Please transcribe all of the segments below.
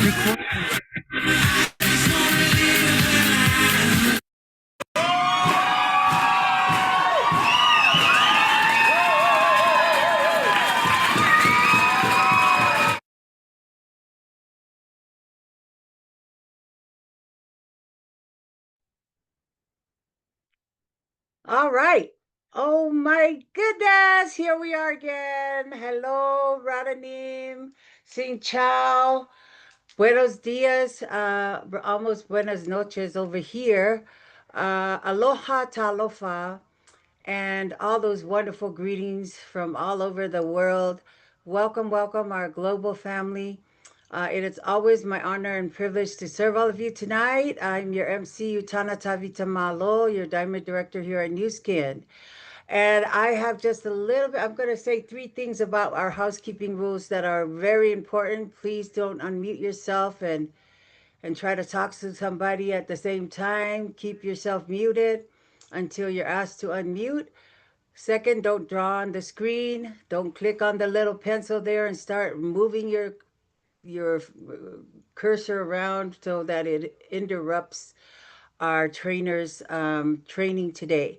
All right. Oh my goodness. Here we are again. Hello, Radanim. Xin Chao. Buenos dias. Almost buenas noches over here. Aloha talofa. And all those wonderful greetings from all over the world. Welcome, welcome, our global family. It is always my honor and privilege to serve all of you tonight. I'm your MC, Utana Tavita Malo, your Diamond Director here at New Skin. And I have just a little bit, I'm going to say three things about our housekeeping rules that are very important. Please don't unmute yourself and try to talk to somebody at the same time. Keep yourself muted until you're asked to unmute. Second, don't draw on the screen. Don't click on the little pencil there and start moving your cursor around so that it interrupts our trainers training today.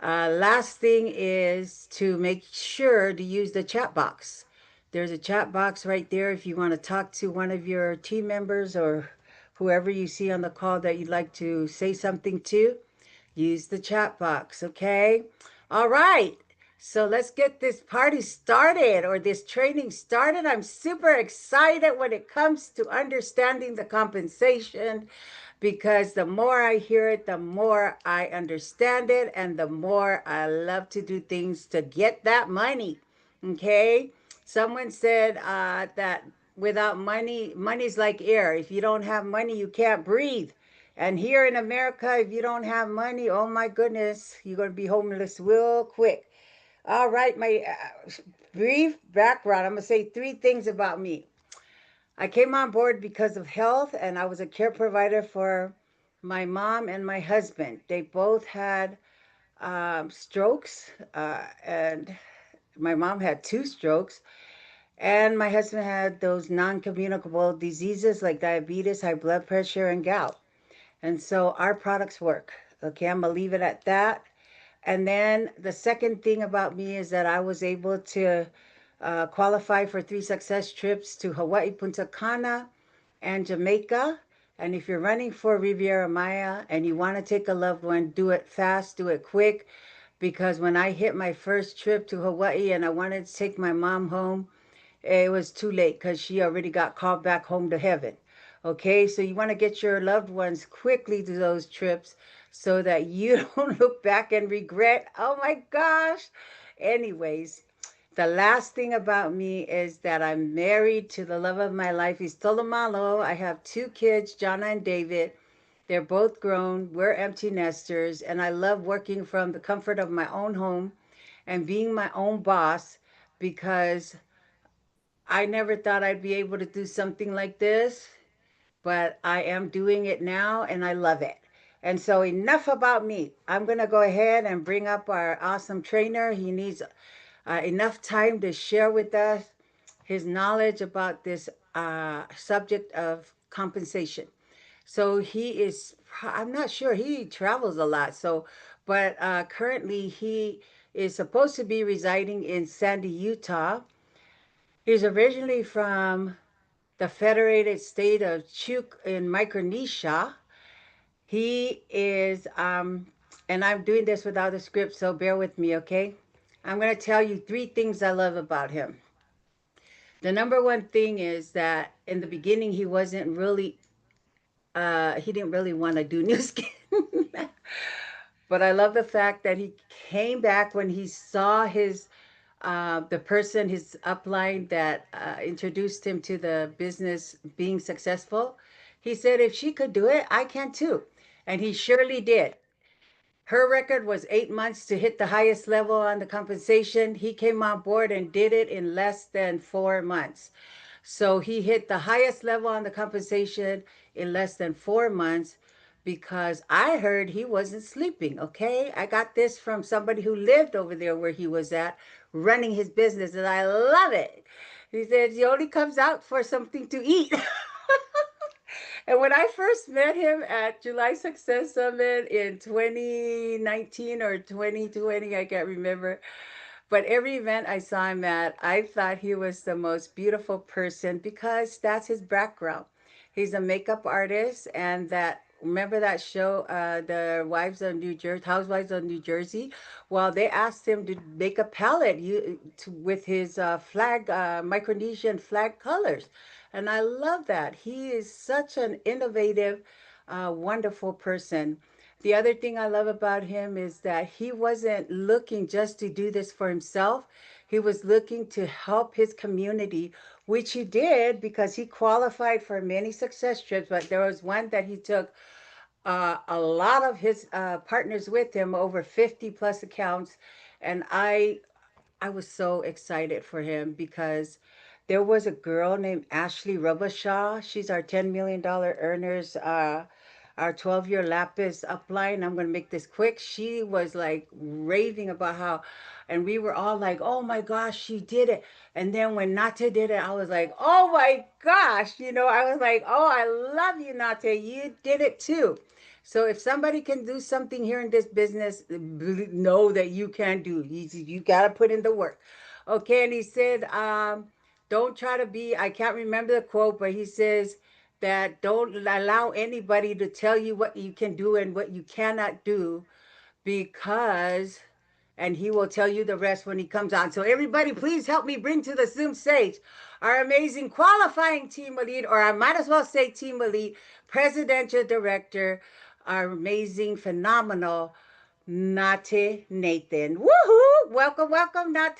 Last thing is to make sure to use the chat box. There's a chat box right there if you want to talk to one of your team members or whoever you see on the call that you'd like to say something to. Use the chat box, okay? All right. So let's get this party started or this training started. I'm super excited when it comes to understanding the compensation because the more I hear it, the more I understand it, and the more I love to do things to get that money. Okay. Someone said that without money, money's like air. If you don't have money, you can't breathe. And here in America, if you don't have money, oh my goodness, you're going to be homeless real quick. All right, my brief background. I'm going to say three things about me. I came on board because of health, and I was a care provider for my mom and my husband. They both had strokes, and my mom had two strokes, and my husband had those non communicable diseases like diabetes, high blood pressure, and gout. And so our products work. Okay, I'm going to leave it at that. And then the second thing about me is that I was able to qualify for three success trips to Hawaii, Punta Cana, and Jamaica. And if you're running for Riviera Maya and you want to take a loved one, do it fast, do it quick. Because when I hit my first trip to Hawaii and I wanted to take my mom home, it was too late because she already got called back home to heaven. Okay, so you want to get your loved ones quickly to those trips so that you don't look back and regret, oh my gosh. Anyways, the last thing about me is that I'm married to the love of my life. He's Tolomalo. I have two kids, Jana and David. They're both grown. We're empty nesters, and I love working from the comfort of my own home and being my own boss because I never thought I'd be able to do something like this, but I am doing it now and I love it. And so, enough about me. I'm going to go ahead and bring up our awesome trainer. He needs enough time to share with us his knowledge about this subject of compensation. So, I'm not sure, he travels a lot. So, but currently, he is supposed to be residing in Sandy, Utah. He's originally from the Federated State of Chuuk in Micronesia. He is, and I'm doing this without a script, so bear with me, okay? I'm going to tell you three things I love about him. The number one thing is that in the beginning, he didn't really want to do New Skin. But I love the fact that he came back when he saw the person, his upline that introduced him to the business being successful. He said, if she could do it, I can too. And he surely did. Her record was 8 months to hit the highest level on the compensation. He came on board and did it in less than 4 months. So he hit the highest level on the compensation in less than 4 months because I heard he wasn't sleeping. Okay. I got this from somebody who lived over there where he was at running his business, and I love it. He said he only comes out for something to eat. So when I first met him at July Success Summit in 2019 or 2020, I can't remember. But every event I saw him at, I thought he was the most beautiful person because that's his background. He's a makeup artist, and that remember that show, the Wives of New Jersey, Housewives of New Jersey. Well, they asked him to make a palette with his flag, Micronesian flag colors, and I love that. He is such an innovative, wonderful person. The other thing I love about him is that he wasn't looking just to do this for himself. He was looking to help his community, which he did because he qualified for many success trips. But there was one that he took a lot of his partners with him, over 50 plus accounts. And I was so excited for him because there was a girl named Ashley Rubashaw. She's our $10 million earners, our 12-year Lapis upline. I'm going to make this quick. She was like raving about how, and we were all like, oh my gosh, she did it. And then when Nate did it, I was like, oh my gosh, I was like, oh, I love you, Nate. You did it too. So if somebody can do something here in this business, know that you can do. You got to put in the work. Okay, and he said, don't try to be, I can't remember the quote, but he says that don't allow anybody to tell you what you can do and what you cannot do because and he will tell you the rest when he comes on. So everybody, please help me bring to the Zoom stage our amazing qualifying team elite, or I might as well say team elite, presidential director, our amazing, phenomenal Nate Nathan. Woohoo! Welcome, welcome, Nate.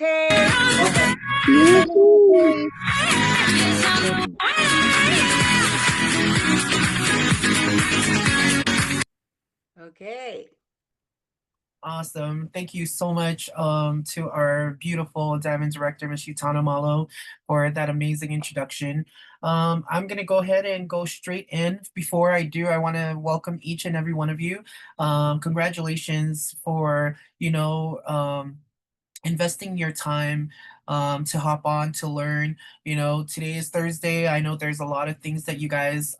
Yay! Okay. Awesome. Thank you so much to our beautiful Diamond Director, Ms. Shitana Malo, for that amazing introduction. I'm going to go ahead and go straight in. Before I do, I want to welcome each and every one of you. Congratulations for, investing your time to hop on to learn. Today is Thursday. I know there's a lot of things that you guys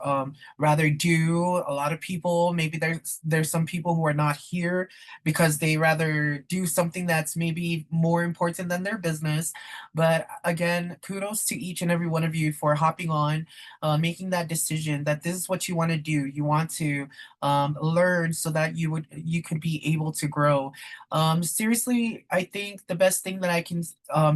rather do. A lot of people, maybe there's some people who are not here because they rather do something that's maybe more important than their business. But again, kudos to each and every one of you for hopping on, making that decision that this is what you want to do. You want to learn so that you could be able to grow. Seriously, I think the best thing that I can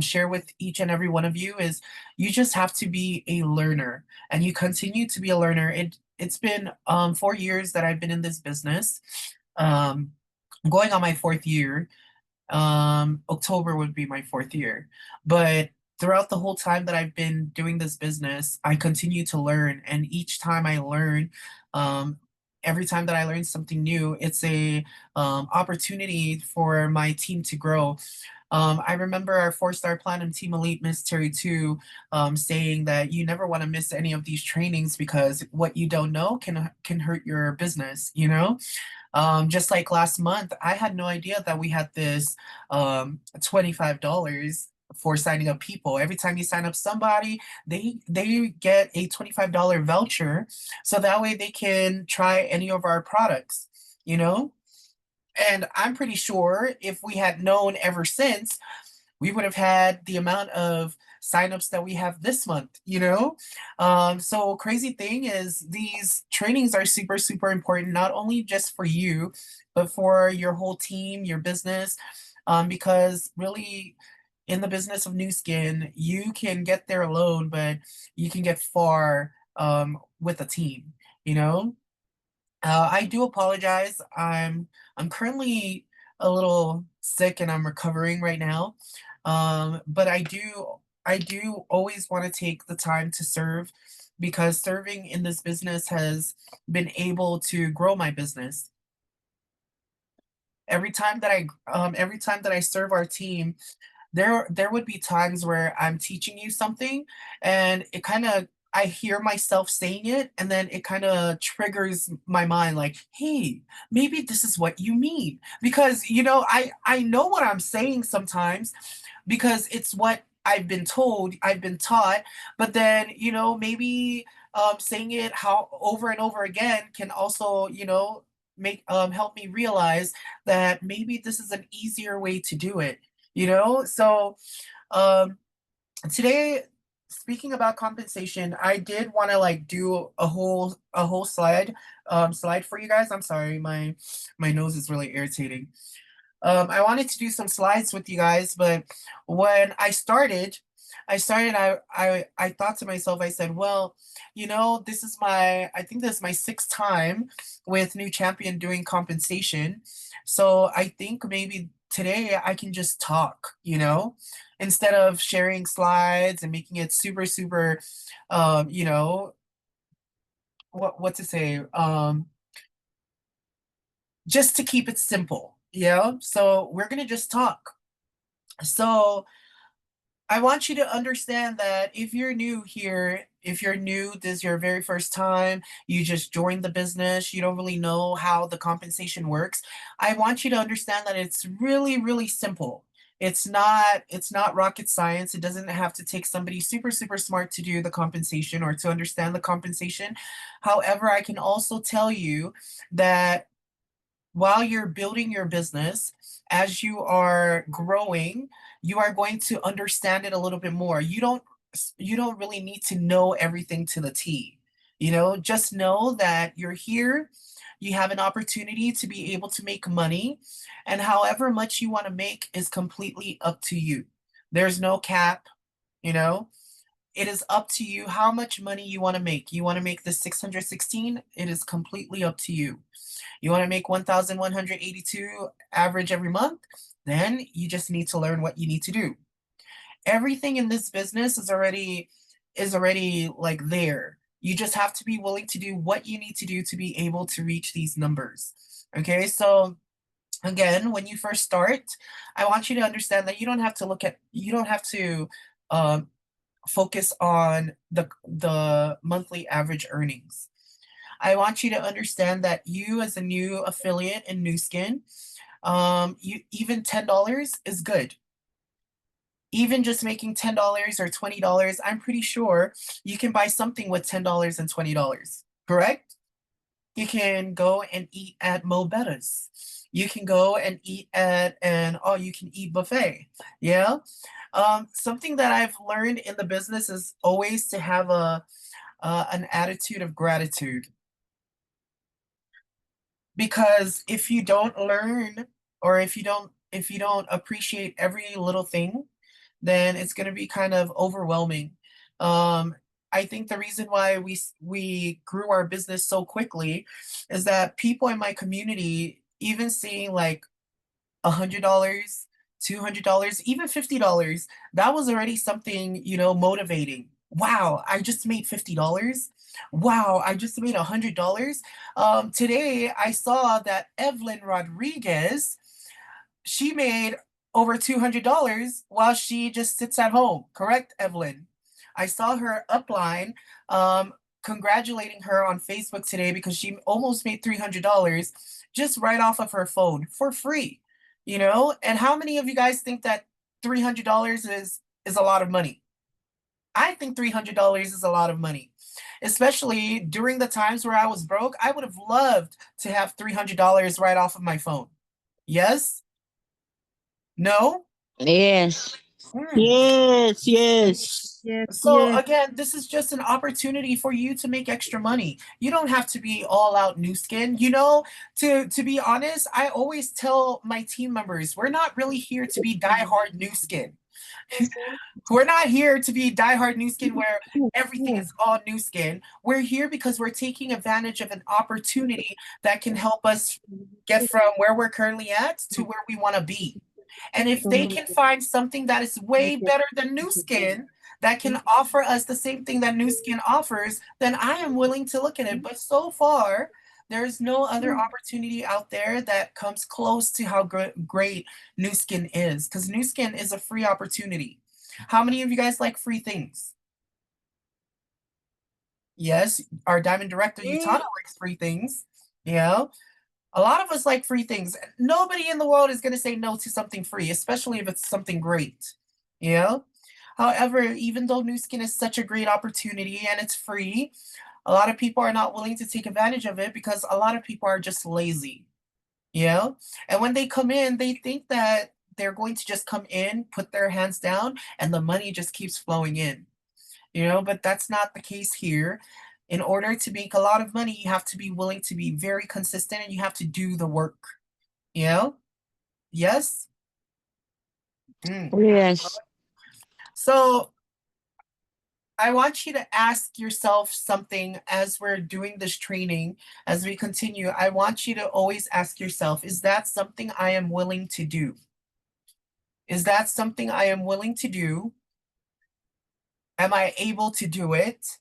share with each and every one of you is you just have to be a learner, and you continue to be a learner. It's been 4 years that I've been in this business. Going on my fourth year. October would be my fourth year. But throughout the whole time that I've been doing this business, I continue to learn. And each time I learn, every time that I learn something new, it's a opportunity for my team to grow. I remember our 4-star platinum team elite, Miss Terry 2, saying that you never want to miss any of these trainings because what you don't know can hurt your business, just like last month, I had no idea that we had this $25 for signing up people. Every time you sign up somebody, they get a $25 voucher, so that way they can try any of our products, you know? And I'm pretty sure if we had known ever since, we would have had the amount of signups that we have this month. So crazy thing is these trainings are super, super important, not only just for you, but for your whole team, your business, because really in the business of Nu Skin, you can get there alone, but you can get far with a team, you know? I do apologize. I'm currently a little sick and I'm recovering right now. But I do always want to take the time to serve because serving in this business has been able to grow my business. Every time that I serve our team, there would be times where I'm teaching you something and it kind of I hear myself saying it and then it kind of triggers my mind like, hey, maybe this is what you mean. Because I know what I'm saying sometimes because it's what I've been told, I've been taught, but then maybe saying it how over and over again can also, make help me realize that maybe this is an easier way to do it, So um today, speaking about compensation, I did want to like do a whole slide for you guys. I'm sorry, my nose is really irritating. I wanted to do some slides with you guys, but when I thought to myself, I said, well, I think this is my sixth time with New Champion doing compensation. So I think maybe today I can just talk, instead of sharing slides and making it super, super, you know, what to say, just to keep it simple. So we're gonna just talk. So I want you to understand that if you're new here, if you're new, this is your very first time, you just joined the business, you don't really know how the compensation works. I want you to understand that it's really, really simple. It's not rocket science. It doesn't have to take somebody super, super smart to do the compensation or to understand the compensation. However, I can also tell you that while you're building your business, as you are growing, you are going to understand it a little bit more. You don't really need to know everything to the T. Just know that you're here, you have an opportunity to be able to make money, and however much you want to make is completely up to you. There's no cap, you know. It is up to you how much money you want to make. You want to make the 616, it is completely up to you. You want to make 1,182 average every month? Then you just need to learn what you need to do. Everything in this business is already like there. You just have to be willing to do what you need to do to be able to reach these numbers. Okay? So again, when you first start, I want you to understand that you don't have to um, focus on the monthly average earnings. I want you to understand that you, as a new affiliate in Nu Skin, you even $10 is good. Even just making $10 or $20, I'm pretty sure you can buy something with $10 and $20. Correct? You can go and eat at Mo Betta's. You can go and eat at an all you can eat buffet. Yeah. Something that I've learned in the business is always to have an attitude of gratitude, because if you don't learn, or if you don't appreciate every little thing, then it's going to be kind of overwhelming. um I think the reason why we grew our business so quickly is that people in my community, even seeing like $100, $200, even $50, that was already something, motivating. Wow, I just made $50. Wow, I just made $100. Today I saw that Evelyn Rodriguez, she made over $200 while she just sits at home. Correct, Evelyn? I saw her upline, um, congratulating her on Facebook today because she almost made $300 just right off of her phone for free. And how many of you guys think that $300 is a lot of money? I think $300 is a lot of money, especially during the times where I was broke. I would have loved to have $300 right off of my phone. Yes? No? Yes. Hmm. Yes, yes. Yes, So yes. again, this is just an opportunity for you to make extra money. You don't have to be all out Nu Skin. To be honest, I always tell my team members, we're not really here to be diehard Nu Skin. We're not here to be diehard Nu Skin where everything is all Nu Skin. We're here because we're taking advantage of an opportunity that can help us get from where we're currently at to where we want to be. And if they can find something that is way better than Nu Skin, that can offer us the same thing that Nu Skin offers, then I am willing to look at it. But so far, there's no other opportunity out there that comes close to how great Nu Skin is, because Nu Skin is a free opportunity. How many of you guys like free things? Yes, our Diamond Director Utana likes free things. Yeah. A lot of us like free things. Nobody in the world is going to say no to something free, especially if it's something great. Yeah. However, even though Nu Skin is such a great opportunity and it's free, a lot of people are not willing to take advantage of it because a lot of people are just lazy. You know? And when they come in, they think that they're going to just come in, put their hands down, and the money just keeps flowing in. You know, but that's not the case here. In order to make a lot of money, you have to be willing to be very consistent and you have to do the work. You know? Yes? Mm. Yes. So I want you to ask yourself something as we're doing this training, as we continue. I want you to always ask yourself, is that something I am willing to do? Is that something I am willing to do? Am I able to do it?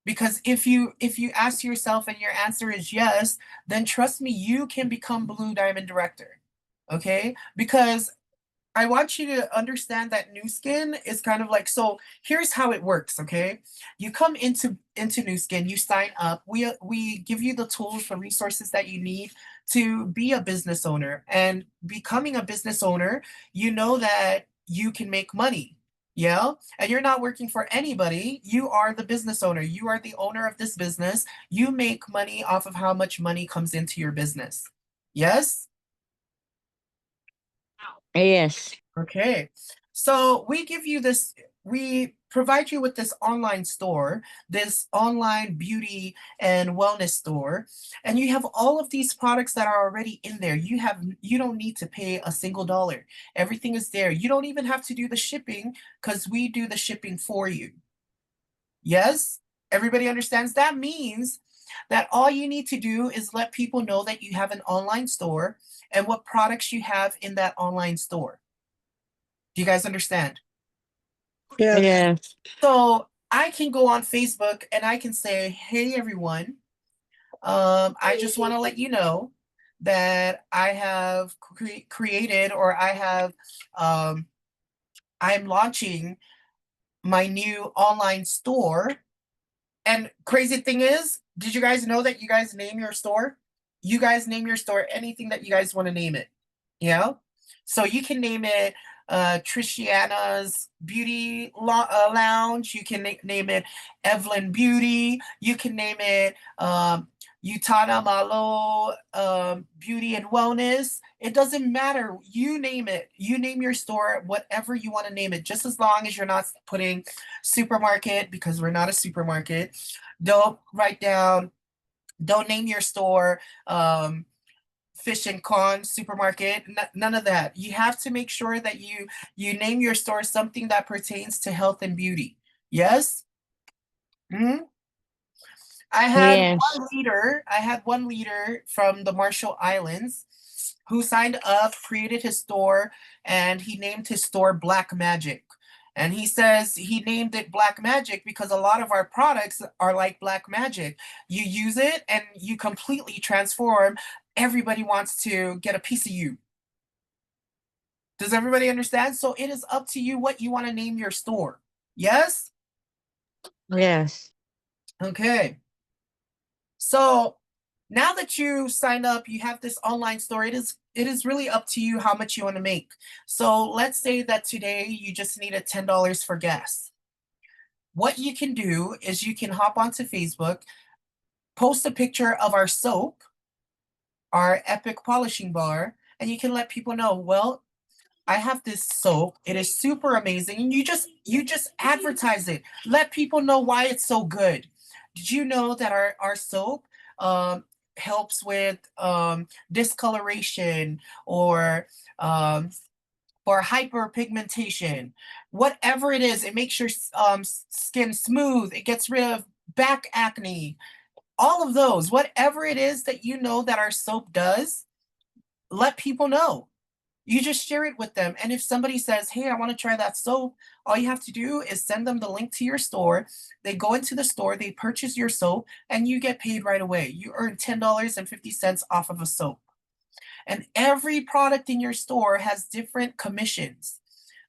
Because if you ask yourself and your answer is yes, then trust me, you can become Blue Diamond Director. Okay? Because I want you to understand that Nu Skin is kind of like, so here's how it works, okay? You come into Nu Skin, you sign up. We give you the tools, the resources that you need to be a business owner. And becoming a business owner, you know that you can make money. Yeah. And you're not working for anybody. You are the business owner. You are the owner of this business. You make money off of how much money comes into your business. Yes? Yes. Okay. So we give you this, we provide you with this online store, this online beauty and wellness store, and you have all of these products that are already in there. You don't need to pay a single dollar. Everything is there. You don't even have to do the shipping because we do the shipping for you. Yes? Everybody understands that means that all you need to do is let people know that you have an online store and what products you have in that online store. Do you guys understand? Yes. Yes. So I can go on Facebook and I can say, hey everyone, I just want to let you know that I have created or I'm launching my new online store. And crazy thing is, did you guys know that you guys name your store? You guys name your store anything that you guys want to name it. Yeah. So you can name it Triciana's Lounge. You can name it Evelyn Beauty. You can name it Utana Malo Beauty and Wellness. It doesn't matter. You name it. You name your store whatever you want to name it, just as long as you're not putting supermarket because we're not a supermarket. Don't write down, don't name your store Fish and Con supermarket, none of that. You have to make sure that you name your store something that pertains to health and beauty. Yes? Hmm. Yes. I had one leader from the Marshall Islands who signed up, created his store, and he named his store Black Magic. And he says he named it Black Magic because a lot of our products are like black magic. You use it and you completely transform. Everybody wants to get a piece of you. Does everybody understand? So it is up to you what you want to name your store. Yes? Yes. Okay. So now that you signed up, you have this online store. It is really up to you how much you want to make. So let's say that today you just needed $10 for gas. What you can do is you can hop onto Facebook, post a picture of our soap, our Epic polishing bar, and you can let people know, well, I have this soap. It is super amazing. And you just advertise it. Let people know why it's so good. Did you know that our soap helps with discoloration um, or hyperpigmentation? Whatever it is, it makes your skin smooth. It gets rid of back acne. All of those, whatever it is that you know that our soap does, let people know. You just share it with them. And if somebody says, hey, I want to try that soap, all you have to do is send them the link to your store. They go into the store, they purchase your soap, and you get paid right away. You earn $10.50 off of a soap. And every product in your store has different commissions,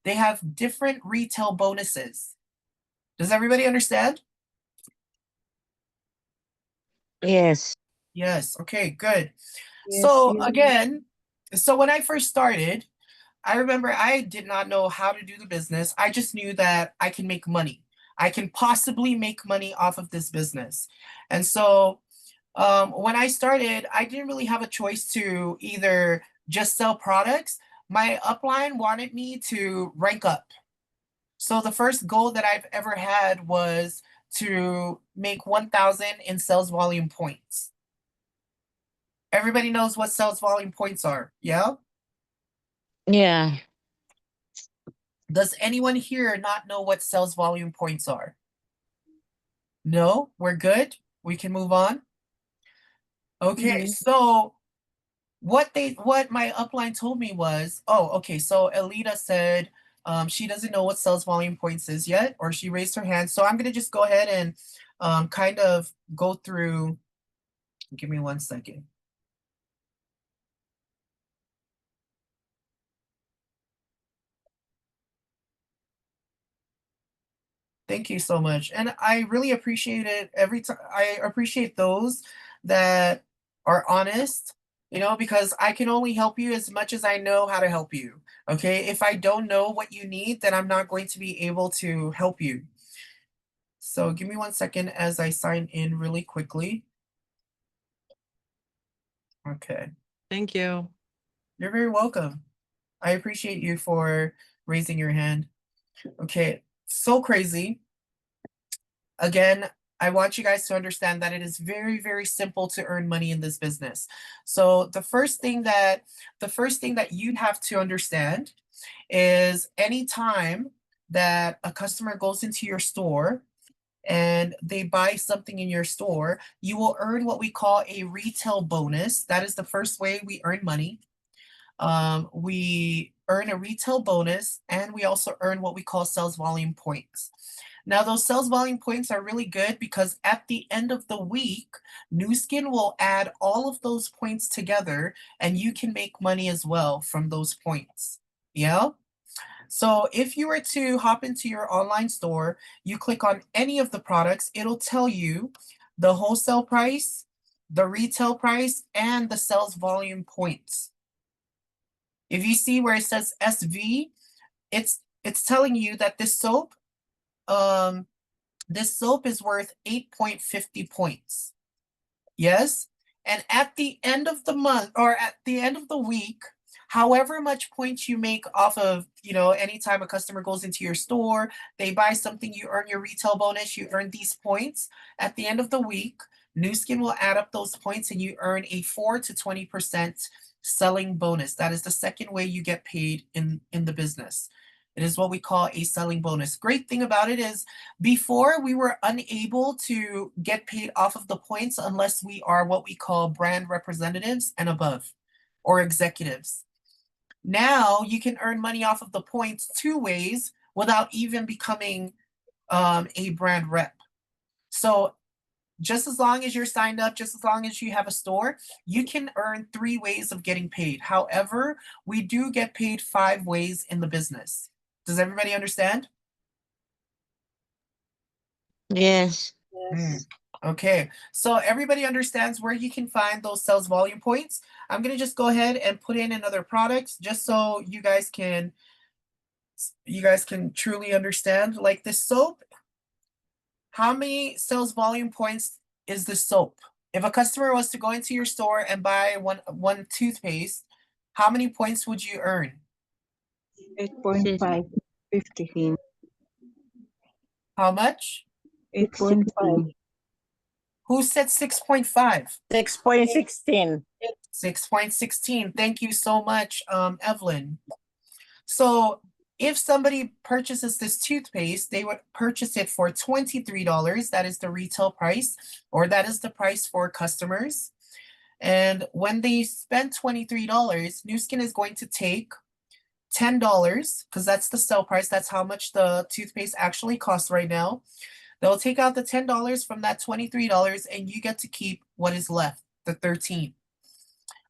they have different retail bonuses. Does everybody understand? Yes. Yes. Okay, good. Yes, So yes. again, so when I first started, I remember I did not know how to do the business. I just knew that I can make money. I can possibly make money off of this business. And so when I started, I didn't really have a choice to either just sell products. My upline wanted me to rank up. So the first goal that I've ever had was to make 1,000 in sales volume points. Everybody knows what sales volume points are, yeah? Yeah. Does anyone here not know what sales volume points are? No, we're good. We can move on. Okay, Mhm. so what my upline told me was, oh, okay, so Elita said she doesn't know what sales volume points is yet, or she raised her hand. So I'm gonna just go ahead and kind of go through. Give me 1 second. Thank you so much. And I really appreciate it every time. I appreciate those that are honest, because I can only help you as much as I know how to help you. Okay. If I don't know what you need, then I'm not going to be able to help you. So give me 1 second as I sign in really quickly. Okay. Thank you. You're very welcome. I appreciate you for raising your hand. Okay. So crazy. Again, I want you guys to understand that it is very, very simple to earn money in this business. So the first thing that you have to understand is anytime that a customer goes into your store and they buy something in your store, you will earn what we call a retail bonus. That is the first way we earn money. We earn a retail bonus, and we also earn what we call sales volume points. Now, those sales volume points are really good because at the end of the week, Nu Skin will add all of those points together, and you can make money as well from those points. Yeah? So if you were to hop into your online store, you click on any of the products, it'll tell you the wholesale price, the retail price, and the sales volume points. If you see where it says SV, it's telling you that this soap is worth 8.50 points. Yes? And at the end of the month or at the end of the week, however much points you make off of, anytime a customer goes into your store, they buy something, you earn your retail bonus, you earn these points. At the end of the week, Nu Skin will add up those points and you earn a 4 to 20% selling bonus. That is the second way you get paid in the business. It is what we call a selling bonus. Great thing about it is before we were unable to get paid off of the points unless we are what we call brand representatives and above or executives. Now you can earn money off of the points 2 ways without even becoming a brand rep. So just as long as you're signed up, just as long as you have a store, you can earn 3 ways of getting paid. However, we do get paid 5 ways in the business. Does everybody understand? Yes. Okay, so everybody understands where you can find those sales volume points. I'm gonna just go ahead and put in another product just so you guys can truly understand. Like this soap, how many sales volume points is this soap? If a customer was to go into your store and buy one toothpaste, how many points would you earn? 8.5, 50. How much? 8.5. Who said 6.5? 6.16. 6.16. Thank you so much, Evelyn. So if somebody purchases this toothpaste, they would purchase it for $23. That is the retail price, or that is the price for customers. And when they spend $23, Nu Skin is going to take $10 because that's the sell price. That's how much the toothpaste actually costs right now. They'll take out the $10 from that $23 and you get to keep what is left, the $13.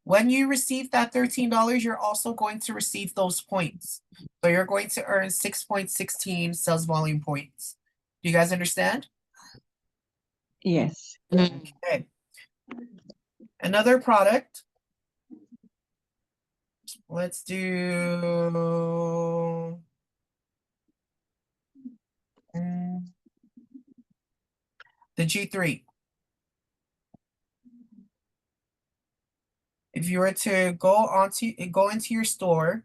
When you receive that $13, you're also going to receive those points. So you're going to earn 6.16 sales volume points. Do you guys understand? Yes. Okay. Another product Let's do the G3. If you were to go into your store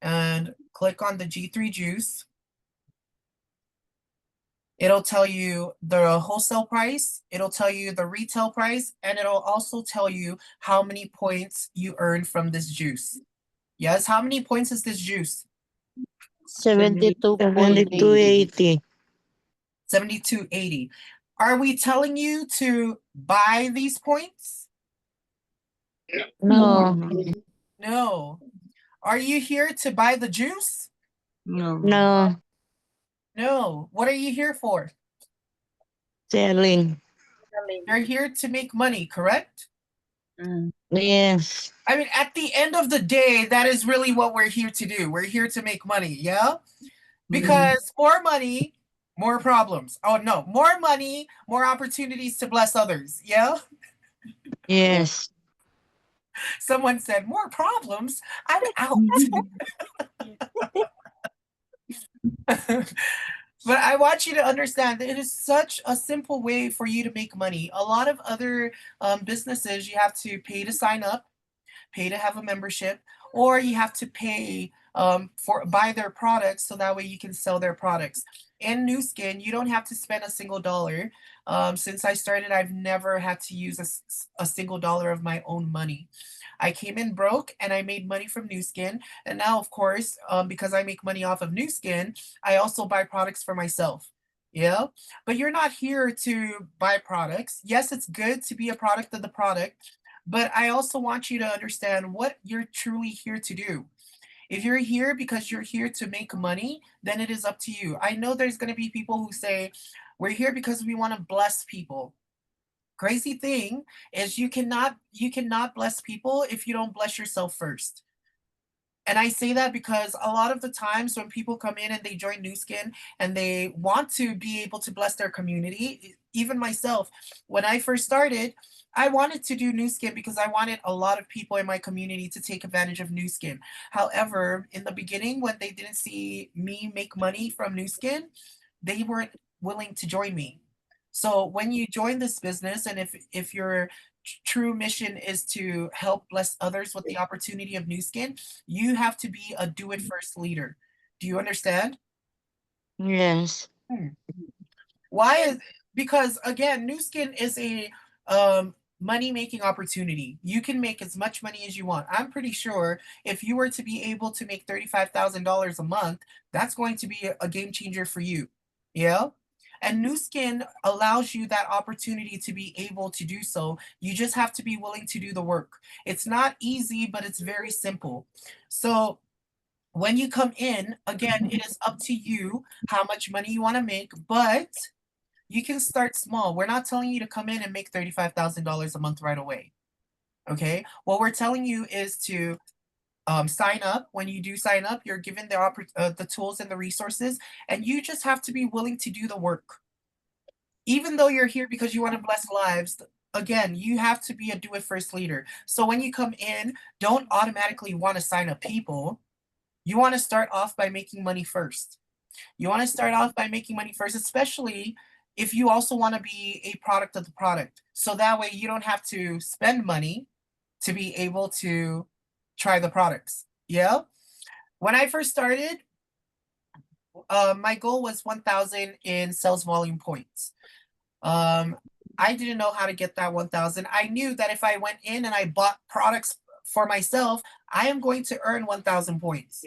and click on the G3 juice, it'll tell you the wholesale price, it'll tell you the retail price, and it'll also tell you how many points you earned from this juice. Yes, how many points is this juice? 72.80. 72.80. Are we telling you to buy these points? No. No. Are you here to buy the juice? No. No. No. What are you here for? Selling. You're here to make money, correct? Mm. Yes. I mean, at the end of the day, that is really what we're here to do. We're here to make money, yeah? Because more money, more problems. Oh, no, more money, more opportunities to bless others, yeah? Yes. Someone said, more problems? I'm out. But I want you to understand that it is such a simple way for you to make money. A lot of other businesses, you have to pay to sign up, pay to have a membership, or you have to pay for buy their products so that way you can sell their products. In Nu Skin, you don't have to spend a single dollar. Since I started, I've never had to use a single dollar of my own money. I came in broke and I made money from Nu Skin. And now, of course, because I make money off of Nu Skin, I also buy products for myself. Yeah, but you're not here to buy products. Yes, it's good to be a product of the product, but I also want you to understand what you're truly here to do. If you're here because you're here to make money, then it is up to you. I know there's going to be people who say, we're here because we want to bless people. Crazy thing is you cannot bless people if you don't bless yourself first. And I say that because a lot of the times when people come in and they join Nu Skin and they want to be able to bless their community, even myself, when I first started, I wanted to do Nu Skin because I wanted a lot of people in my community to take advantage of Nu Skin. However, in the beginning, when they didn't see me make money from Nu Skin, they weren't willing to join me. So when you join this business, and if your true mission is to help bless others with the opportunity of Nu Skin, you have to be a do it first leader. Do you understand? Yes. Why is because again, Nu Skin is a money making opportunity. You can make as much money as you want. I'm pretty sure if you were to be able to make $35,000 a month, that's going to be a game changer for you. Yeah. And Nu Skin allows you that opportunity to be able to do so. You just have to be willing to do the work. It's not easy, but it's very simple. So when you come in, again, it is up to you how much money you want to make, but you can start small. We're not telling you to come in and make $35,000 a month right away. Okay. What we're telling you is to sign up. When you do sign up, you're given the tools and the resources, and you just have to be willing to do the work. Even though you're here because you want to bless lives, again, you have to be a do it first leader. So when you come in, don't automatically want to sign up people. You want to start off by making money first. You want to start off by making money first, especially if you also want to be a product of the product. So that way you don't have to spend money to be able to try the products. Yeah. When I first started, my goal was 1,000 in sales volume points. I didn't know how to get that 1,000. I knew that if I went in and I bought products for myself, I am going to earn 1,000 points.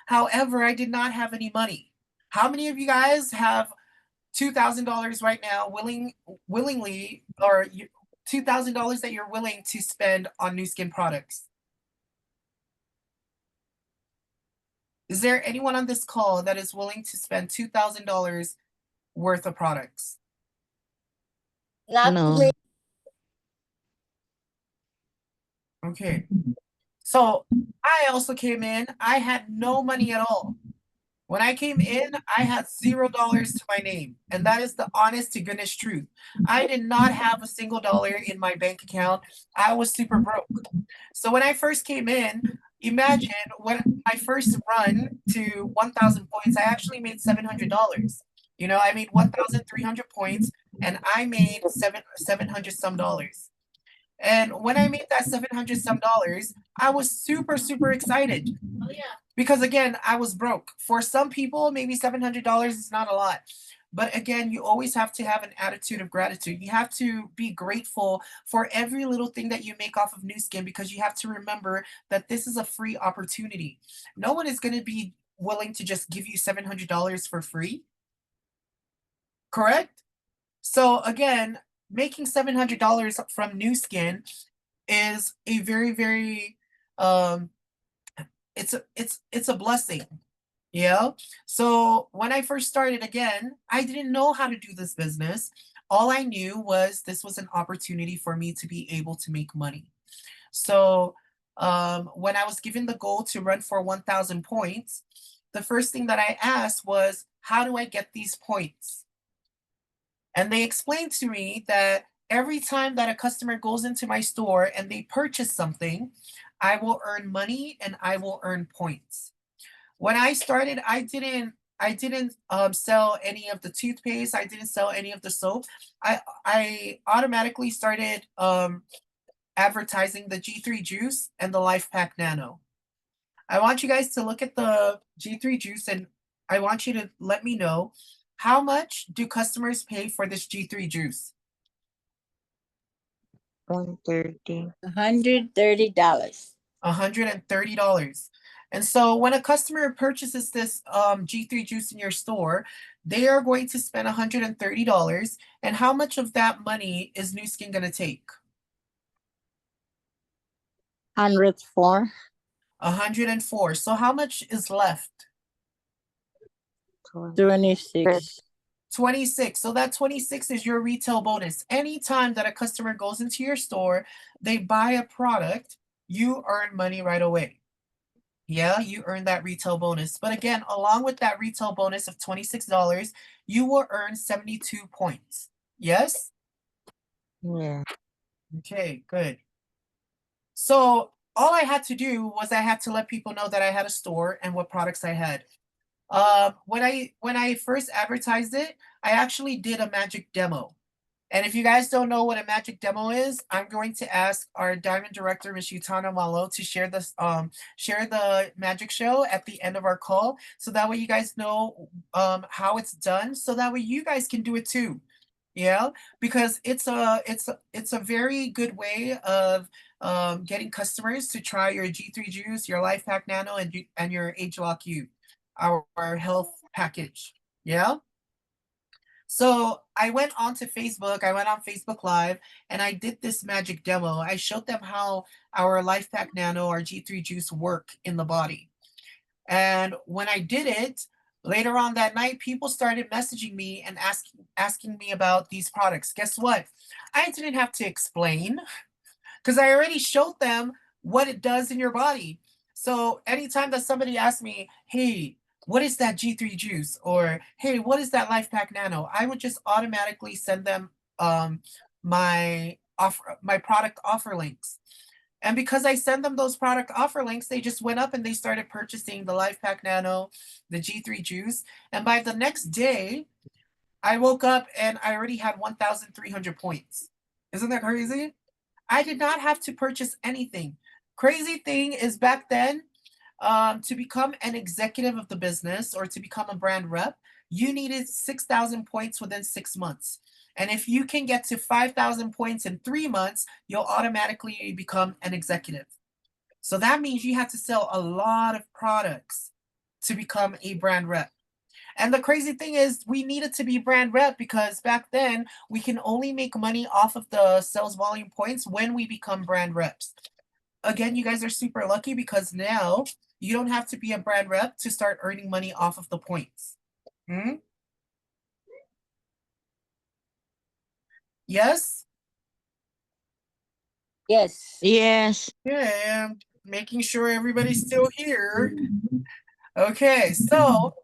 However, I did not have any money. How many of you guys have $2,000 right now willingly, or $2,000 that you're willing to spend on Nu Skin products? Is there anyone on this call that is willing to spend $2,000 worth of products? No. Okay. So I also came in, I had no money at all. When I came in, I had $0 to my name. And that is the honest to goodness truth. I did not have a single dollar in my bank account. I was super broke. So when I first came in, Imagine when my first run to 1,000 points, I actually made $700. You know, I made 1,300 points, and I made 700 some dollars. And when I made that 700 some dollars, I was super excited. Because again, I was broke. For some people, maybe $700 is not a lot. But again, you always have to have an attitude of gratitude. You have to be grateful for every little thing that you make off of Nu Skin, because you have to remember that this is a free opportunity. No one is going to be willing to just give you $700 for free. Correct? So again, making $700 from Nu Skin is a very it's a blessing. Yeah. So when I first started, again, I didn't know how to do this business. All I knew was this was an opportunity for me to be able to make money. So when I was given the goal to run for 1,000 points, the first thing that I asked was, how do I get these points? And they explained to me that every time that a customer goes into my store and they purchase something, I will earn money and I will earn points. When I started, I didn't sell any of the toothpaste. I didn't sell any of the soap. I automatically started advertising the G3 juice and the Life Pack Nano. I want you guys to look at the G3 juice, and I want you to let me know, how much do customers pay for this G3 juice? 130. $130. $130. And so when a customer purchases this G3 juice in your store, they are going to spend $130. And how much of that money is Nu Skin going to take? 104. 104. So how much is left? 26. 26. So that 26 is your retail bonus. Anytime that a customer goes into your store, they buy a product, you earn money right away. Yeah, you earn that retail bonus. But again, along with that retail bonus of $26, you will earn 72 points. Yes? Yeah. Okay, good. So all I had to do was I had to let people know that I had a store and what products I had. When I first advertised it, I actually did a magic demo. And if you guys don't know what a magic demo is, I'm going to ask our diamond director, Ms. Yutana Malo, to share the magic show at the end of our call, so that way you guys know how it's done, so that way you guys can do it too. Yeah, because it's a very good way of getting customers to try your G3 juice, your Life Pack Nano, and your ageLOC U, our health package. Yeah. So I went onto Facebook, I went on Facebook Live, and I did this magic demo. I showed them how our Life Pack Nano, our G3 juice, work in the body. And when I did it, later on that night, people started messaging me and asking me about these products. Guess what? I didn't have to explain, because I already showed them what it does in your body. So anytime that somebody asked me, hey, what is that G3 juice? Or, hey, what is that Life Pack Nano? I would just automatically send them my product offer links. And because I send them those product offer links, they just went up and they started purchasing the Life Pack Nano, the G3 juice. And by the next day, I woke up and I already had 1,300 points. Isn't that crazy? I did not have to purchase anything. Crazy thing is, back then, to become an executive of the business or to become a brand rep, you needed 6,000 points within 6 months. And if you can get to 5,000 points in 3 months, you'll automatically become an executive. So that means you have to sell a lot of products to become a brand rep. And the crazy thing is, we needed to be brand rep because back then we can only make money off of the sales volume points when we become brand reps. Again, you guys are super lucky because now you don't have to be a brand rep to start earning money off of the points. Yes? Yes. Yes. Okay, I'm making sure everybody's still here. Okay, so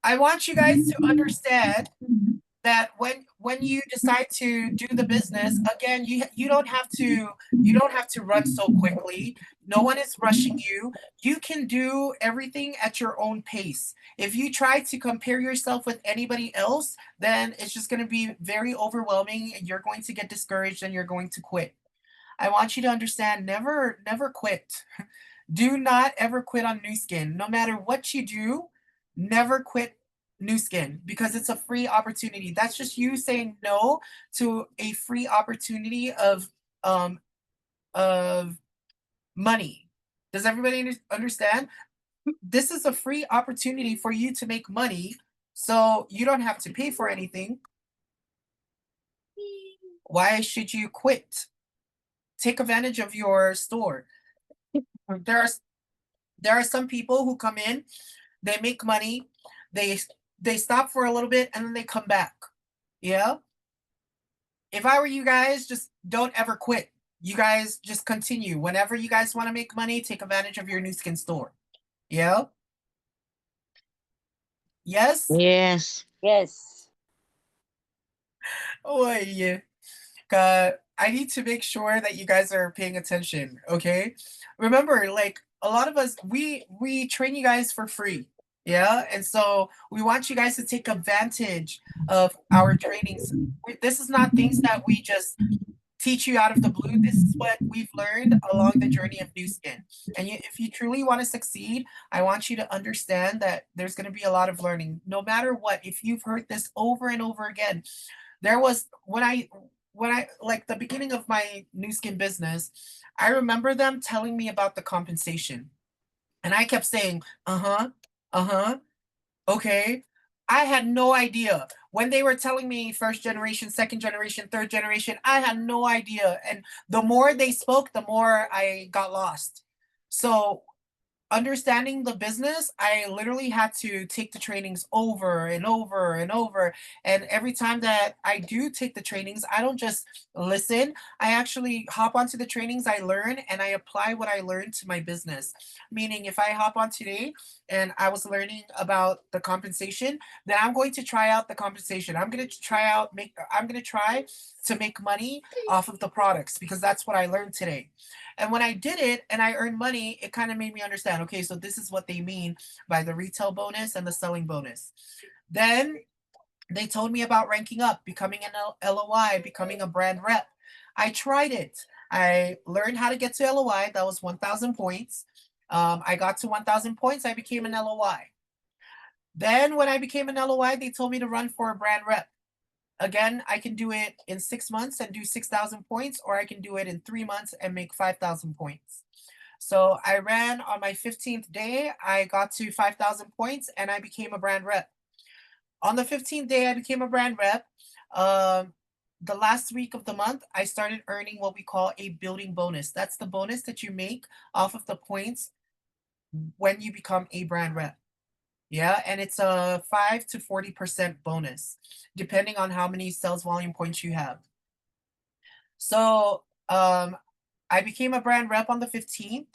I want you guys to understand that when you decide to do the business, again, you don't have to run so quickly. No one is rushing you. You can do everything at your own pace. If you try to compare yourself with anybody else, then it's just going to be very overwhelming, and you're going to get discouraged and you're going to quit. I want you to understand, never quit. Do not ever quit on Nu Skin. No matter what you do, never quit Nu Skin, because it's a free opportunity. That's just you saying no to a free opportunity of money. Does everybody understand? This is a free opportunity for you to make money, so you don't have to pay for anything. Why should you quit? Take advantage of your store. There are some people who come in, they make money, they stop for a little bit, and then they come back. Yeah. If I were you guys, just don't ever quit. You guys just continue. Whenever you guys want to make money, take advantage of your Nu Skin store. Yeah. Yes. Yes. Yes. Oh yeah. I need to make sure that you guys are paying attention. Okay. Remember, like, a lot of us, we train you guys for free. Yeah. And so we want you guys to take advantage of our trainings. This is not things that we just teach you out of the blue. This is what we've learned along the journey of Nu Skin. And if you truly want to succeed, I want you to understand that there's going to be a lot of learning. No matter what, if you've heard this over and over again, there was when I like the beginning of my Nu Skin business, I remember them telling me about the compensation. And I kept saying, uh-huh, uh-huh, okay. I had no idea. When they were telling me first generation, second generation, third generation, I had no idea. And the more they spoke, the more I got lost. So understanding the business, I literally had to take the trainings over and over and over. And every time that I do take the trainings, I don't just listen. I actually hop onto the trainings I learn and I apply what I learned to my business. Meaning, if I hop on today and I was learning about the compensation, then I'm going to try out the compensation. I'm going to try to make money off of the products, because that's what I learned today. And when I did it and I earned money, it kind of made me understand, okay, so this is what they mean by the retail bonus and the selling bonus. Then they told me about ranking up, becoming an LOI, becoming a brand rep. I tried it. I learned how to get to LOI. That was 1,000 points. I got to 1,000 points. I became an LOI. Then when I became an LOI, they told me to run for a brand rep. Again, I can do it in 6 months and do 6,000 points, or I can do it in 3 months and make 5,000 points. So I ran on my 15th day. I got to 5,000 points and I became a brand rep. On the 15th day, I became a brand rep. The last week of the month, I started earning what we call a building bonus. That's the bonus that you make off of the points when you become a brand rep. Yeah, and it's a 5 to 40% bonus, depending on how many sales volume points you have. So I became a brand rep on the 15th.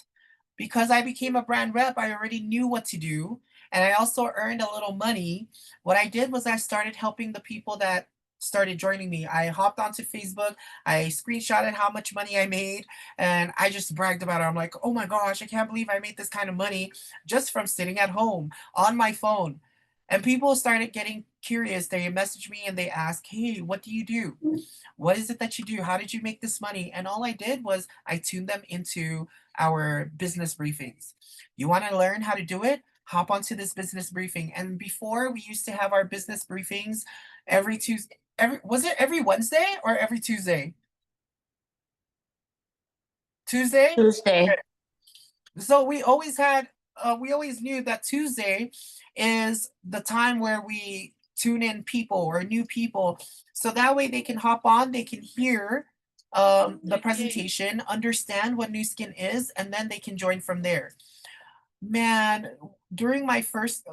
Because I became a brand rep, I already knew what to do. And I also earned a little money. What I did was I started helping the people that started joining me. I hopped onto Facebook, I screenshotted how much money I made, and I just bragged about it. I'm like, oh my gosh, I can't believe I made this kind of money just from sitting at home on my phone. And people started getting curious. They messaged me and they asked, hey, what do you do? What is it that you do? How did you make this money? And all I did was I tuned them into our business briefings. You want to learn how to do it? Hop onto this business briefing. And before, we used to have our business briefings every Tuesday. Was it every Wednesday or every Tuesday? Tuesday? Tuesday. Okay. So we always knew that Tuesday is the time where we tune in people or new people. So that way they can hop on, they can hear the presentation, understand what Nu Skin is, and then they can join from there. Man, during my first,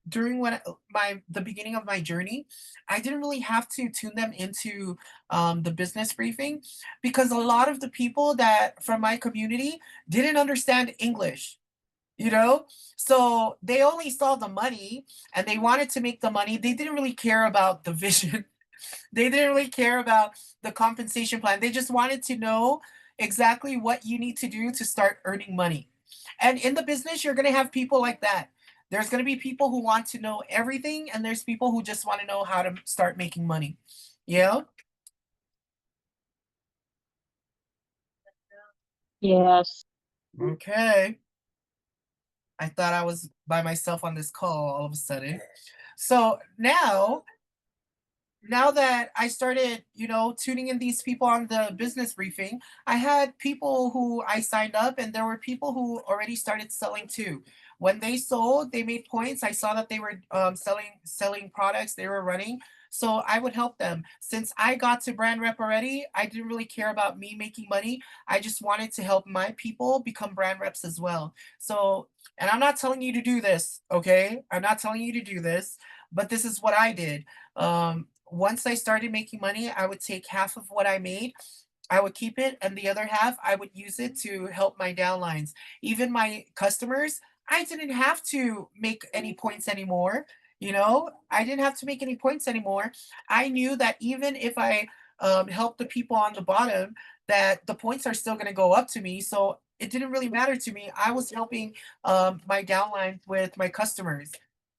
during the beginning of my journey, I didn't really have to tune them into the business briefing, because a lot of the people that from my community didn't understand English. you know? So they only saw the money and they wanted to make the money. They didn't really care about the vision. They didn't really care about the compensation plan. They just wanted to know exactly what you need to do to start earning money. And in the business, you're going to have people like that. There's going to be people who want to know everything, and there's people who just want to know how to start making money. Yeah. Yes. Okay. I thought I was by myself on this call all of a sudden. So now that I started, tuning in these people on the business briefing, I had people who I signed up and there were people who already started selling too. When they sold, they made points. I saw that they were selling products they were running. So I would help them. Since I got to brand rep already, I didn't really care about me making money. I just wanted to help my people become brand reps as well. So, and I'm not telling you to do this, okay? I'm not telling you to do this, but this is what I did. Once I started making money, I would take half of what I made, I would keep it, and the other half I would use it to help my downlines. Even my customers, I didn't have to make any points anymore. I didn't have to make any points anymore. I knew that even if I help the people on the bottom, that the points are still going to go up to me. So it didn't really matter to me. I was helping my downline with my customers.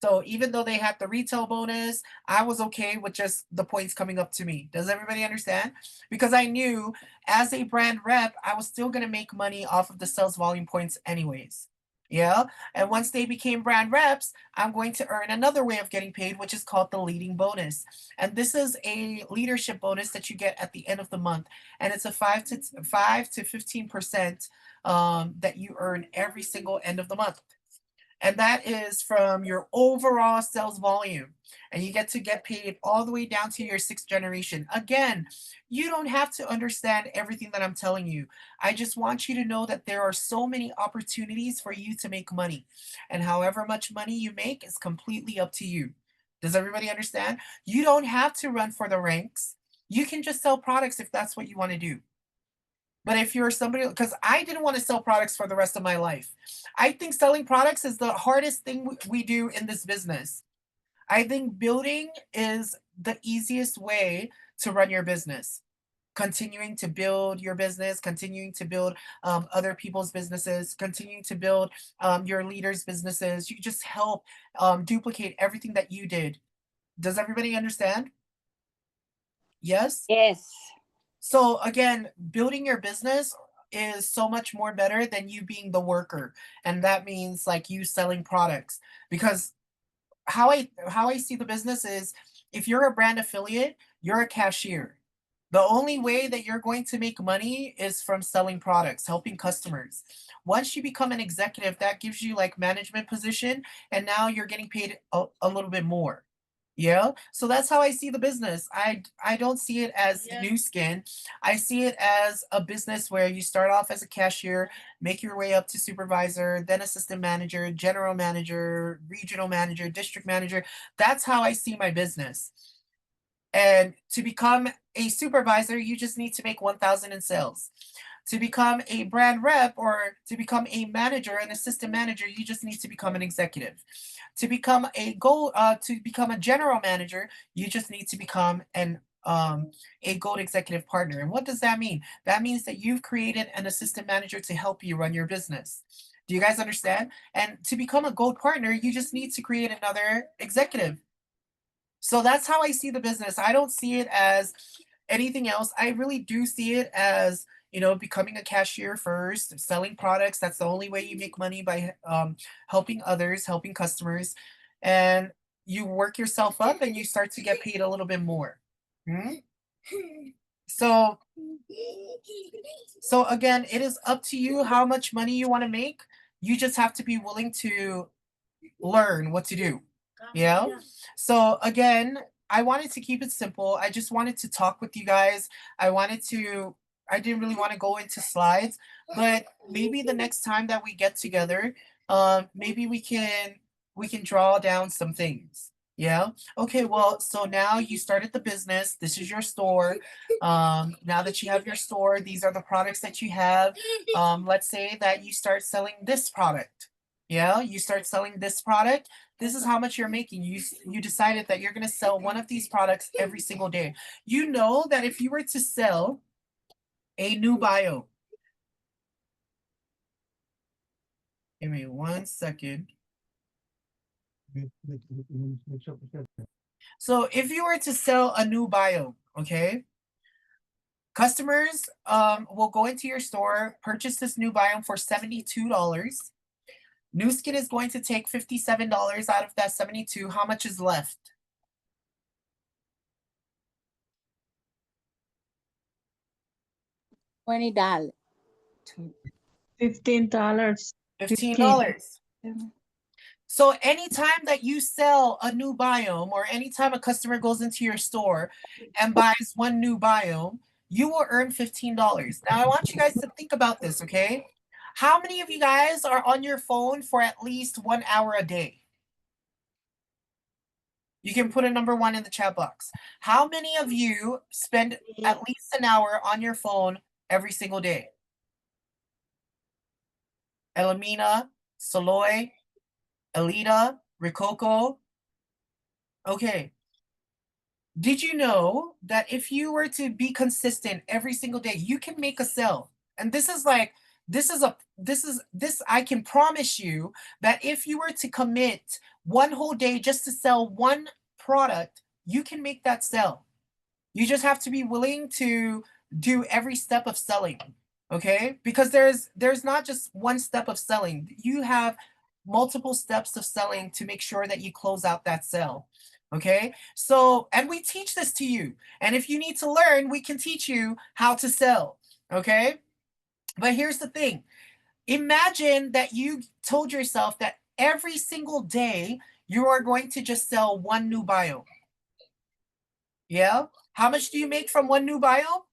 So even though they had the retail bonus, I was okay with just the points coming up to me. Does everybody understand? Because I knew as a brand rep, I was still going to make money off of the sales volume points anyways. Yeah. And once they became brand reps, I'm going to earn another way of getting paid, which is called the leading bonus. And this is a leadership bonus that you get at the end of the month. And it's a 5 to 15% that you earn every single end of the month. And that is from your overall sales volume. And you get to get paid all the way down to your 6th generation. Again, you don't have to understand everything that I'm telling you. I just want you to know that there are so many opportunities for you to make money. And however much money you make is completely up to you. Does everybody understand? You don't have to run for the ranks. You can just sell products if that's what you want to do. But if you're somebody, because I didn't want to sell products for the rest of my life. I think selling products is the hardest thing we do in this business. I think building is the easiest way to run your business. Continuing to build your business, continuing to build other people's businesses, continuing to build your leaders' businesses. You just help duplicate everything that you did. Does everybody understand? Yes? Yes. So again, building your business is so much more better than you being the worker. And that means like you selling products. Because how I see the business is if you're a brand affiliate, you're a cashier. The only way that you're going to make money is from selling products, helping customers. Once you become an executive, that gives you like management position, and now you're getting paid a little bit more. Yeah. So that's how I see the business. I don't see it as new skin. I see it as a business where you start off as a cashier, make your way up to supervisor, then assistant manager, general manager, regional manager, district manager. That's how I see my business. And to become a supervisor, you just need to make 1,000 in sales. To become a brand rep or to become a manager, an assistant manager, you just need to become an executive. To become a general manager, you just need to become a gold executive partner. And what does that mean? That means that you've created an assistant manager to help you run your business. Do you guys understand? And to become a gold partner, you just need to create another executive. So that's how I see the business. I don't see it as anything else. I really do see it as, becoming a cashier first, selling products. That's the only way you make money, by helping others, helping customers. And you work yourself up and you start to get paid a little bit more. Hmm? So again, it is up to you how much money you want to make. You just have to be willing to learn what to do. Yeah. So again, I wanted to keep it simple. I just wanted to talk with you guys. I didn't really want to go into slides, but maybe the next time that we get together, maybe we can draw down some things. Yeah. Okay. Well, so now you started the business. This is your store. Now that you have your store, these are the products that you have. Let's say that you start selling this product. Yeah, you start selling this product. This is how much you're making. You decided that you're going to sell one of these products every single day. You know that if you were to sell a new bio, give me 1 second. So if you were to sell a new bio, okay, customers will go into your store, purchase this new biome for $72. Nu Skin is going to take $57 out of that 72. How much is left? $20. $15. $15. So anytime that you sell a new biome, or anytime a customer goes into your store and buys one new biome, you will earn $15. Now I want you guys to think about this, okay? How many of you guys are on your phone for at least 1 hour a day? You can put a number 1 in the chat box. How many of you spend at least an hour on your phone every single day? Elamina, Saloy, Elita, Rikoko. Okay. Did you know that if you were to be consistent every single day, you can make a sale? And this is I can promise you that if you were to commit one whole day just to sell one product, you can make that sell. You just have to be willing to do every step of selling, okay? Because there's not just one step of selling. You have multiple steps of selling to make sure that you close out that sale. Okay, so, and we teach this to you. And if you need to learn, we can teach you how to sell. Okay, but here's the thing. Imagine that you told yourself that every single day you are going to just sell one new biome. Yeah, how much do you make from one new biome?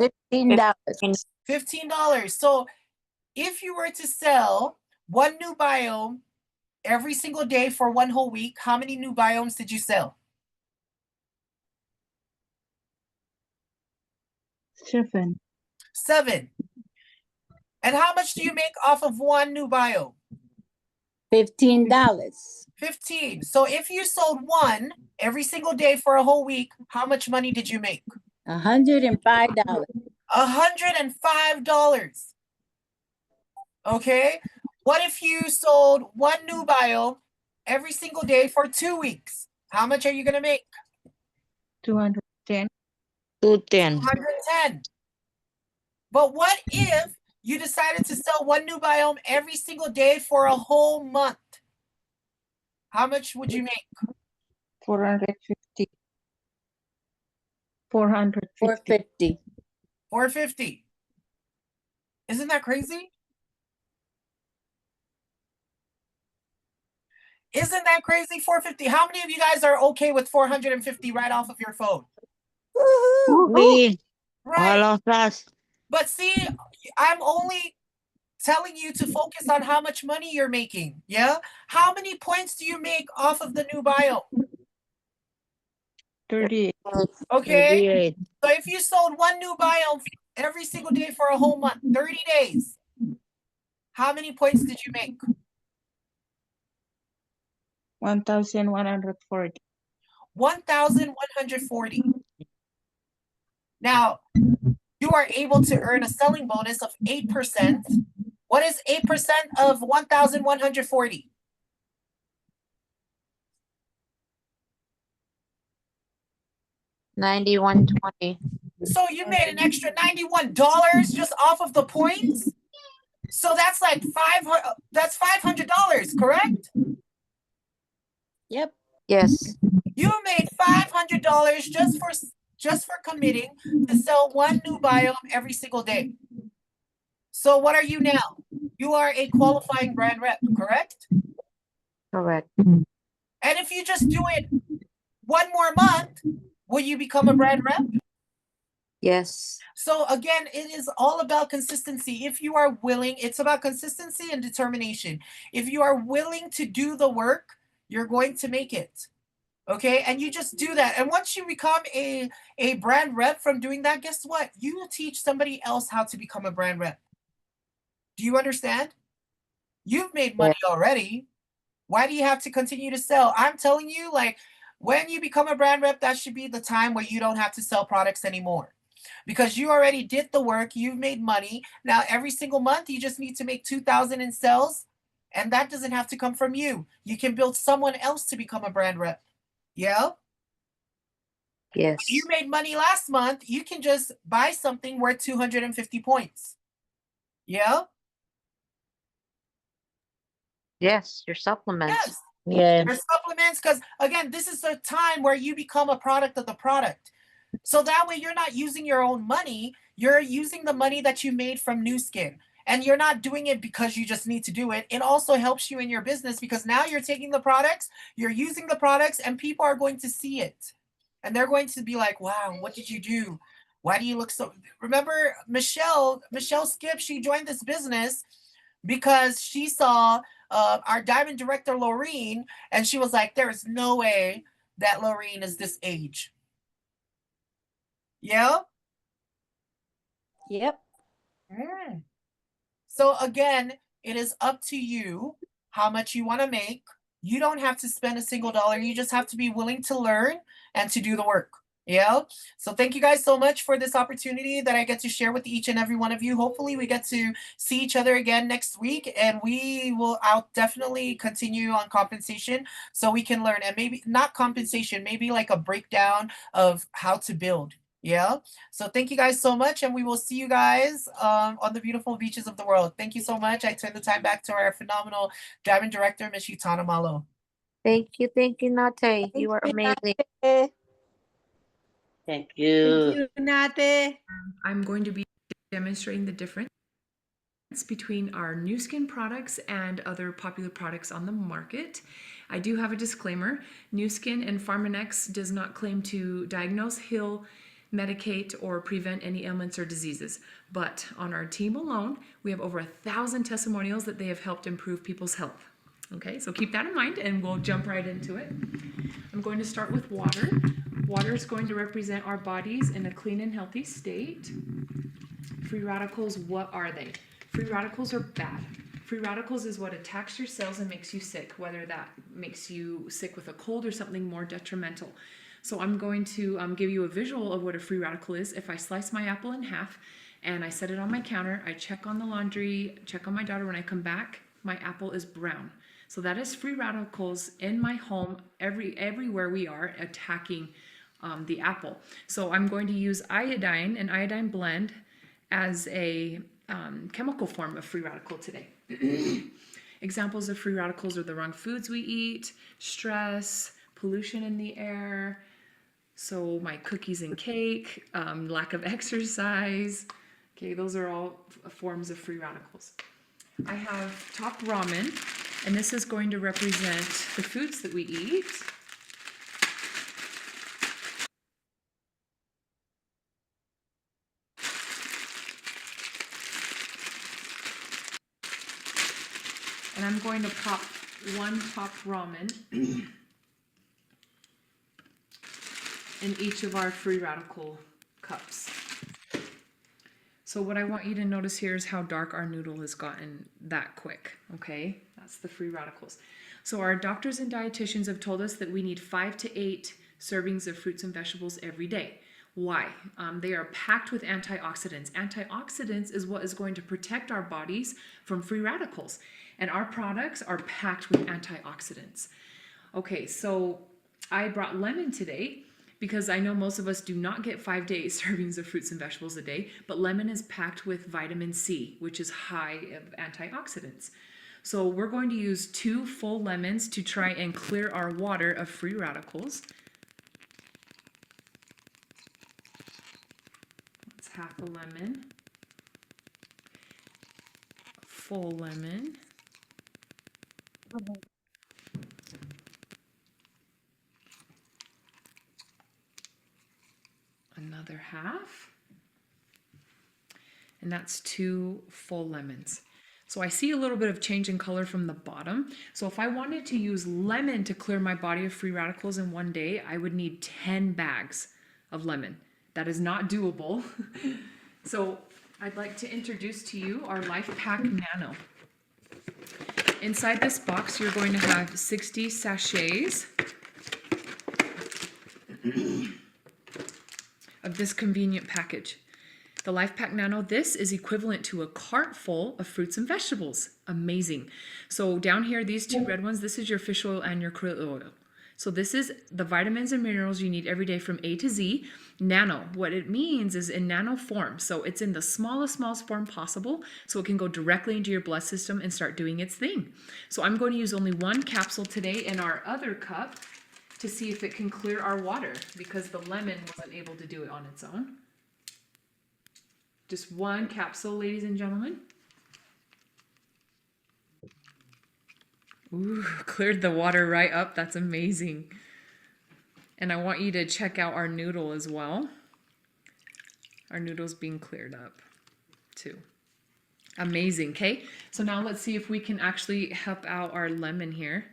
$15. $15. So if you were to sell one new biome every single day for one whole week, how many new biomes did you sell? 7. 7. And how much do you make off of one new biome? $15. 15. So if you sold one every single day for a whole week, how much money did you make? $105. $105. Okay. What if you sold one new biome every single day for 2 weeks? How much are you going to make? 210. 210. 110. But what if you decided to sell one new biome every single day for a whole month? How much would you make? 450. 450. $450. Isn't that crazy? Isn't that crazy? $450. How many of you guys are okay with $450 right off of your phone? Me, Right. all of us. But see, I'm only telling you to focus on how much money you're making. Yeah. How many points do you make off of the new biome? 38. Okay. 38. So if you sold one new biome every single day for a whole month, 30 days, how many points did you make? 1,140. 1,140. Now, you are able to earn a selling bonus of 8%. What is 8% of 1,140? $91.20. So you made an extra $91 just off of the points? So that's like $500, correct? Yep. Yes. You made $500 just for committing to sell one new biome every single day. So what are you now? You are a qualifying brand rep, correct? Correct. And if you just do it one more month, will you become a brand rep? Yes. So again, it is all about consistency. If you are willing, it's about consistency and determination. If you are willing to do the work, you're going to make it. Okay, and you just do that. And once you become a brand rep from doing that, guess what? You will teach somebody else how to become a brand rep. Do you understand? You've made money already. Why do you have to continue to sell? I'm telling you, like, when you become a brand rep, that should be the time where you don't have to sell products anymore. Because you already did the work, you've made money. Now, every single month, you just need to make 2,000 in sales. And that doesn't have to come from you. You can build someone else to become a brand rep. Yeah? Yes. You made money last month, you can just buy something worth 250 points. Yeah? Yes, your supplements. Yes. Yeah. Your supplements, because again, this is the time where you become a product of the product. So that way you're not using your own money, you're using the money that you made from Nu Skin. And you're not doing it because you just need to do it. It also helps you in your business because now you're taking the products, you're using the products, and people are going to see it. And they're going to be like, wow, what did you do? Why do you look so? Remember Michelle Skip, she joined this business because she saw our diamond director, Laureen, and she was like, there is no way that Laureen is this age. Yeah? Yep. Mm. So again, it is up to you how much you want to make. You don't have to spend a single dollar. You just have to be willing to learn and to do the work. Yeah. So thank you guys so much for this opportunity that I get to share with each and every one of you. Hopefully we get to see each other again next week, and I'll definitely continue on compensation so we can learn, and maybe not compensation, maybe like a breakdown of how to build. Yeah. So thank you guys so much, and we will see you guys on the beautiful beaches of the world. Thank you so much. I turn the time back to our phenomenal diamond director, Ms. Yutana Malo. Thank you, Nate. You are amazing. Thank Thank you, Nate. I'm going to be demonstrating the difference between our Nu Skin products and other popular products on the market. I do have a disclaimer. Nu Skin and Pharmanex does not claim to diagnose, heal, medicate, or prevent any ailments or diseases. But on our team alone, we have over 1,000 testimonials that they have helped improve people's health. Okay, so keep that in mind and we'll jump right into it. I'm going to start with water. Water is going to represent our bodies in a clean and healthy state. Free radicals, what are they? Free radicals are bad. Free radicals is what attacks your cells and makes you sick, whether that makes you sick with a cold or something more detrimental. So I'm going to give you a visual of what a free radical is. If I slice my apple in half and I set it on my counter, I check on the laundry, check on my daughter, when I come back, my apple is brown. So that is free radicals in my home, everywhere we are, attacking the apple. So I'm going to use iodine, an iodine blend, as a chemical form of free radical today. Examples of free radicals are the wrong foods we eat, stress, pollution in the air, so my cookies and cake, lack of exercise. Okay, those are all forms of free radicals. I have top ramen, and this is going to represent the foods that we eat. And I'm going to pop one top ramen in each of our free radical cups. So what I want you to notice here is how dark our noodle has gotten that quick, okay? That's the free radicals. So our doctors and dietitians have told us that we need 5 to 8 servings of fruits and vegetables every day. Why? They are packed with antioxidants. Antioxidants is what is going to protect our bodies from free radicals. And our products are packed with antioxidants. Okay, so I brought lemon today because I know most of us do not get 5 to 8 servings of fruits and vegetables a day, but lemon is packed with vitamin C, which is high of antioxidants. So we're going to use 2 full lemons to try and clear our water of free radicals. That's half a lemon. Full lemon. Another half. And that's 2 full lemons. So I see a little bit of change in color from the bottom. So if I wanted to use lemon to clear my body of free radicals in one day, I would need 10 bags of lemon. That is not doable. So I'd like to introduce to you our Life Pack Nano. Inside this box, you're going to have 60 sachets of this convenient package. The Life Pack Nano, this is equivalent to a cart full of fruits and vegetables. Amazing. So down here, these two red ones, this is your fish oil and your krill oil. So this is the vitamins and minerals you need every day from A to Z. Nano, what it means is in nano form. So it's in the smallest form possible, so it can go directly into your blood system and start doing its thing. So I'm going to use only one capsule today in our other cup to see if it can clear our water, because the lemon wasn't able to do it on its own. Just one capsule, ladies and gentlemen. Ooh, cleared the water right up. That's amazing. And I want you to check out our noodle as well. Our noodle's being cleared up too. Amazing, okay? So now let's see if we can actually help out our lemon here.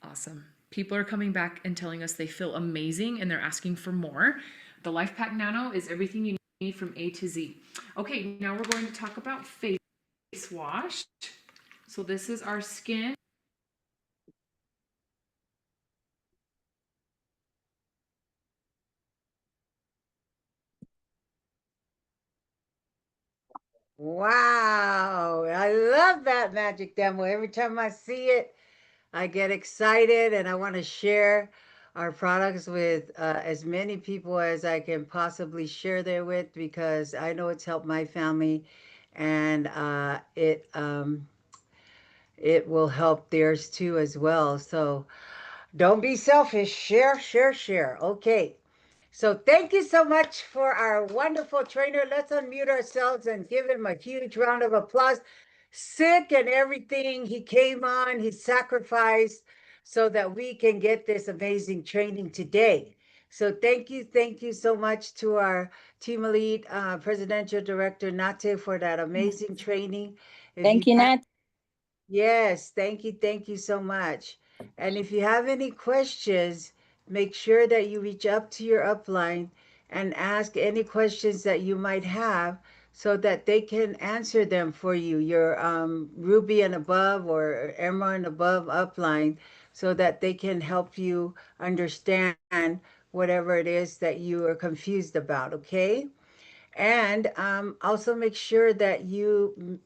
Awesome. People are coming back and telling us they feel amazing and they're asking for more. The Life Pack Nano is everything you need from A to Z. Okay, now we're going to talk about face wash. So this is our skin. Wow, I love that magic demo. Every time I see it, I get excited and I want to share our products with as many people as I can possibly share there with, because I know it's helped my family, and it will help theirs too as well. So don't be selfish. Share, share, share. Okay. So thank you so much for our wonderful trainer. Let's unmute ourselves and give him a huge round of applause. Sick and everything, he came on, he sacrificed so that we can get this amazing training today. So thank you so much to our Team Elite Presidential Director Nate for that amazing training. Thank you, Nat. Yes, thank you so much. And if you have any questions, make sure that you reach up to your upline and ask any questions that you might have so that they can answer them for you, your Ruby and above or Emerald and above upline, so that they can help you understand whatever it is that you are confused about, okay? And also make sure that you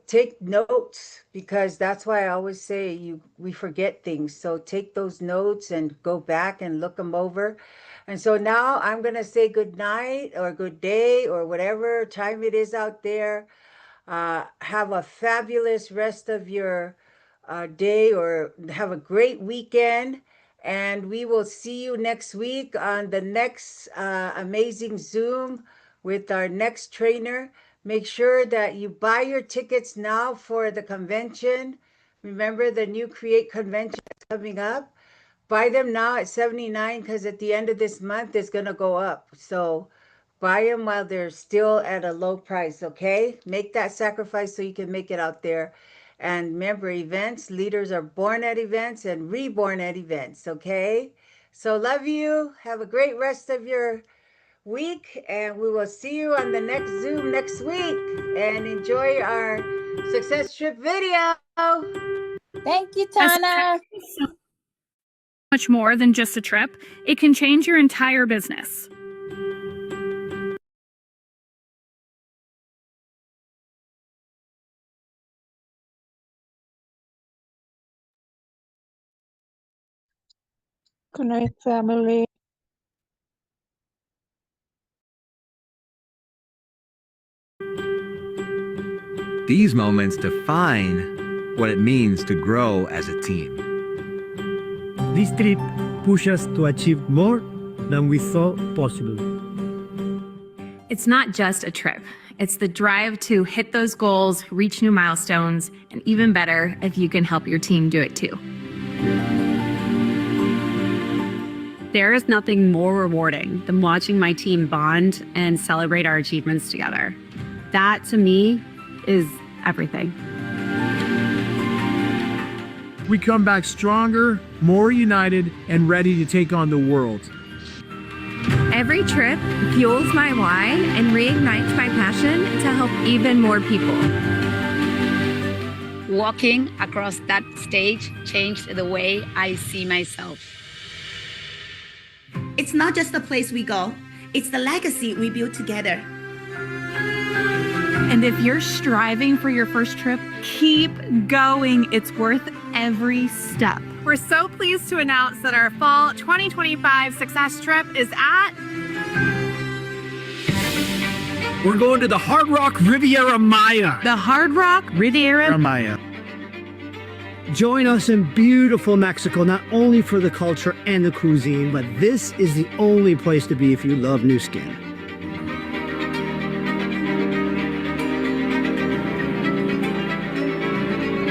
take notes, because that's why I always say we forget things. So take those notes and go back and look them over. And so now I'm going to say good night or good day or whatever time it is out there. Have a fabulous rest of your day, or have a great weekend. And we will see you next week on the next amazing Zoom with our next trainer. Make sure that you buy your tickets now for the convention. Remember the new Create convention is coming up. Buy them now at $79, because at the end of this month it's going to go up. So buy them while they're still at a low price, okay? Make that sacrifice so you can make it out there. And remember, events, leaders are born at events and reborn at events, okay? So love you. Have a great rest of your week, and we will see you on the next Zoom next week. And enjoy our success trip video. Thank you, Tana. Much more than just a trip. It can change your entire business. Good night, family. These moments define what it means to grow as a team. This trip pushed us to achieve more than we thought possible. It's not just a trip. It's the drive to hit those goals, reach new milestones, and even better if you can help your team do it too. There is nothing more rewarding than watching my team bond and celebrate our achievements together. That, to me, is everything. we come back stronger, more united, and ready to take on the world. Every trip fuels my why and reignites my passion to help even more people. Walking across that stage changed the way I see myself. It's not just the place we go, it's the legacy we build together. And if you're striving for your first trip, keep going. It's worth every step. We're so pleased to announce that our fall 2025 success trip is at... We're going to the Hard Rock Riviera Maya. the Hard Rock Riviera. Maya. Join us in beautiful Mexico, not only for the culture and the cuisine, but this is the only place to be if you love Nu Skin.